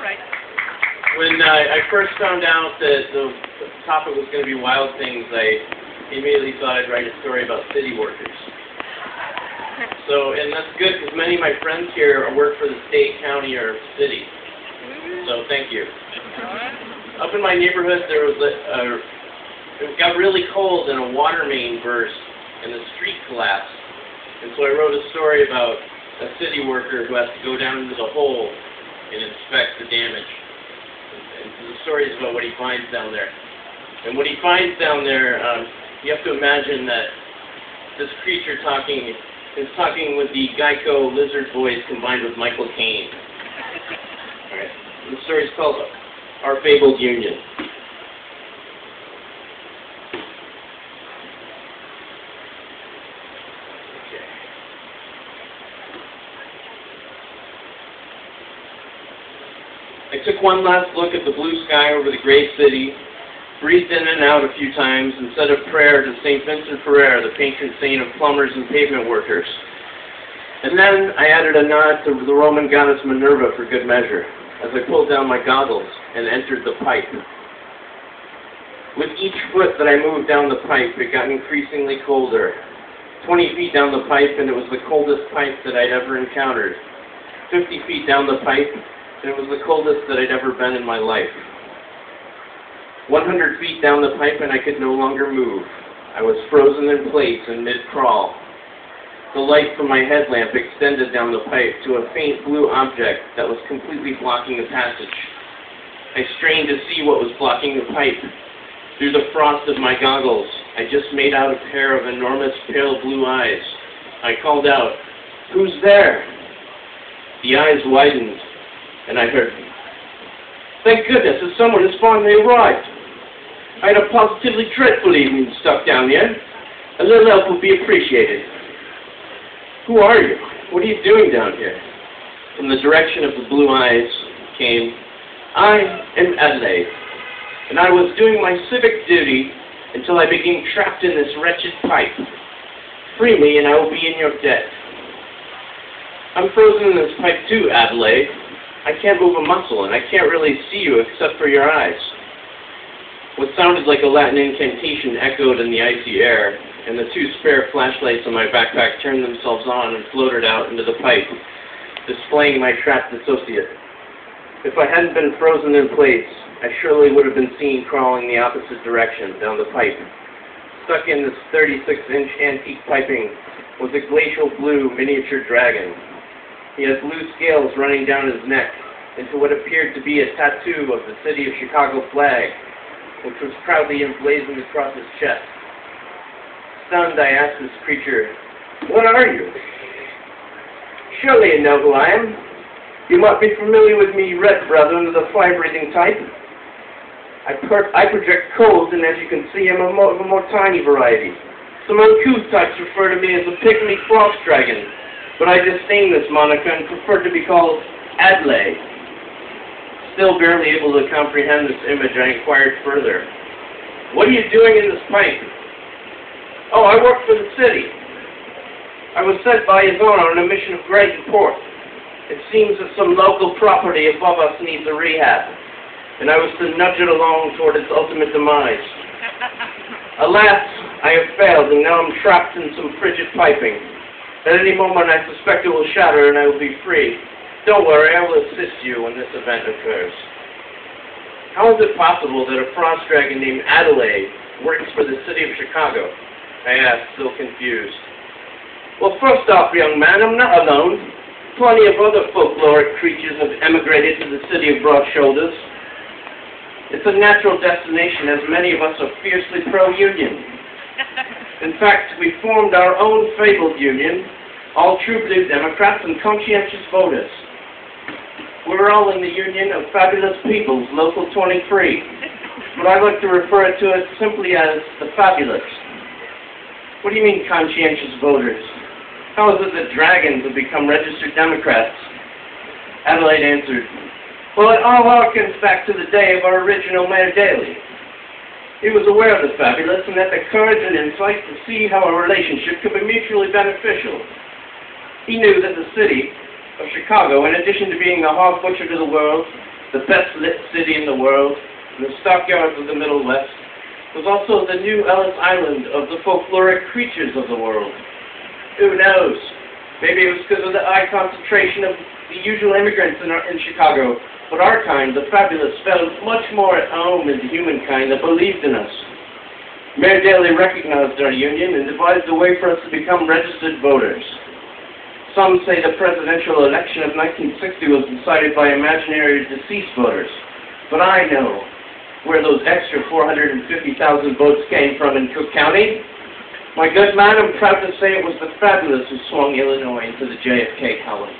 When I first found out that the topic was going to be wild things, I immediately thought I'd write a story about city workers. So, and that's good because many of my friends here work for the state, county, or city. So thank you. Up in my neighborhood, there was it got really cold and a water main burst and the street collapsed. And so I wrote a story about a city worker who has to go down into the hole and inspect the damage. And so the story is about what he finds down there. And what he finds down there, you have to imagine that this creature is talking with the Geico lizard voice combined with Michael Caine. All right. The story is called Our Fabled Union. I took one last look at the blue sky over the gray city, breathed in and out a few times, and said a prayer to St. Vincent Ferrer, the patron saint of plumbers and pavement workers. And then I added a nod to the Roman goddess Minerva for good measure, as I pulled down my goggles and entered the pipe. With each foot that I moved down the pipe, it got increasingly colder. 20 feet down the pipe, and it was the coldest pipe that I'd ever encountered. 50 feet down the pipe, and it was the coldest that I'd ever been in my life. 100 feet down the pipe, and I could no longer move. I was frozen in place in mid-crawl. The light from my headlamp extended down the pipe to a faint blue object that was completely blocking the passage. I strained to see what was blocking the pipe. Through the frost of my goggles, I just made out a pair of enormous pale blue eyes. I called out, "Who's there?" The eyes widened, and I heard, "Thank goodness that someone has finally arrived. I had a positively dreadful evening stuck down here. A little help would be appreciated." "Who are you? What are you doing down here?" From the direction of the blue eyes came, "I am Adelaide, and I was doing my civic duty until I became trapped in this wretched pipe. Free me and I will be in your debt." "I'm frozen in this pipe too, Adelaide. I can't move a muscle, and I can't really see you except for your eyes." What sounded like a Latin incantation echoed in the icy air, and the two spare flashlights on my backpack turned themselves on and floated out into the pipe, displaying my trapped associate. If I hadn't been frozen in place, I surely would have been seen crawling the opposite direction down the pipe. Stuck in this 36-inch antique piping was a glacial blue miniature dragon. He had blue scales running down his neck into what appeared to be a tattoo of the city of Chicago flag, which was proudly emblazoned across his chest. Stunned, I asked this creature, "What are you?" "Surely you know who I am. You might be familiar with me, Red Brethren of the fire-breathing type. I project cold, and as you can see, I'm of a more tiny variety. Some uncouth types refer to me as a pygmy frost dragon, but I disdain this moniker and prefer to be called Adelaide." Still barely able to comprehend this image, I inquired further, "What are you doing in this pipe?" "Oh, I work for the city. I was sent by His Honor on a mission of great import. It seems that some local property above us needs a rehab, and I was to nudge it along toward its ultimate demise. Alas, I have failed, and now I'm trapped in some frigid piping. At any moment I suspect it will shatter and I will be free. Don't worry, I will assist you when this event occurs." "How is it possible that a frost dragon named Adelaide works for the city of Chicago?" I asked, still confused. "Well, first off, young man, I'm not alone. Plenty of other folkloric creatures have emigrated to the city of Broad Shoulders. It's a natural destination, as many of us are fiercely pro-union. In fact, we formed our own Fabled Union, all true-blue Democrats and conscientious voters. We're all in the Union of Fabulous Peoples, Local 23, but I like to refer to it simply as the Fabulous." "What do you mean, conscientious voters? How is it that dragons have become registered Democrats?" Adelaide answered, "Well, it all harkens back to the day of our original Mayor Daley. He was aware of the Fabulous and had the courage and insight to see how a relationship could be mutually beneficial. He knew that the city of Chicago, in addition to being the hog butcher to the world, the best lit city in the world, and the stockyards of the Middle West, was also the new Ellis Island of the folkloric creatures of the world. Who knows? Maybe it was because of the high concentration of the usual immigrants in Chicago, but our kind, the fabulous, felt much more at home in the humankind that believed in us. Mayor Daley recognized our union and devised a way for us to become registered voters. Some say the presidential election of 1960 was decided by imaginary deceased voters, but I know where those extra 450,000 votes came from in Cook County. My good man, I'm proud to say it was the fabulous who swung Illinois into the JFK column.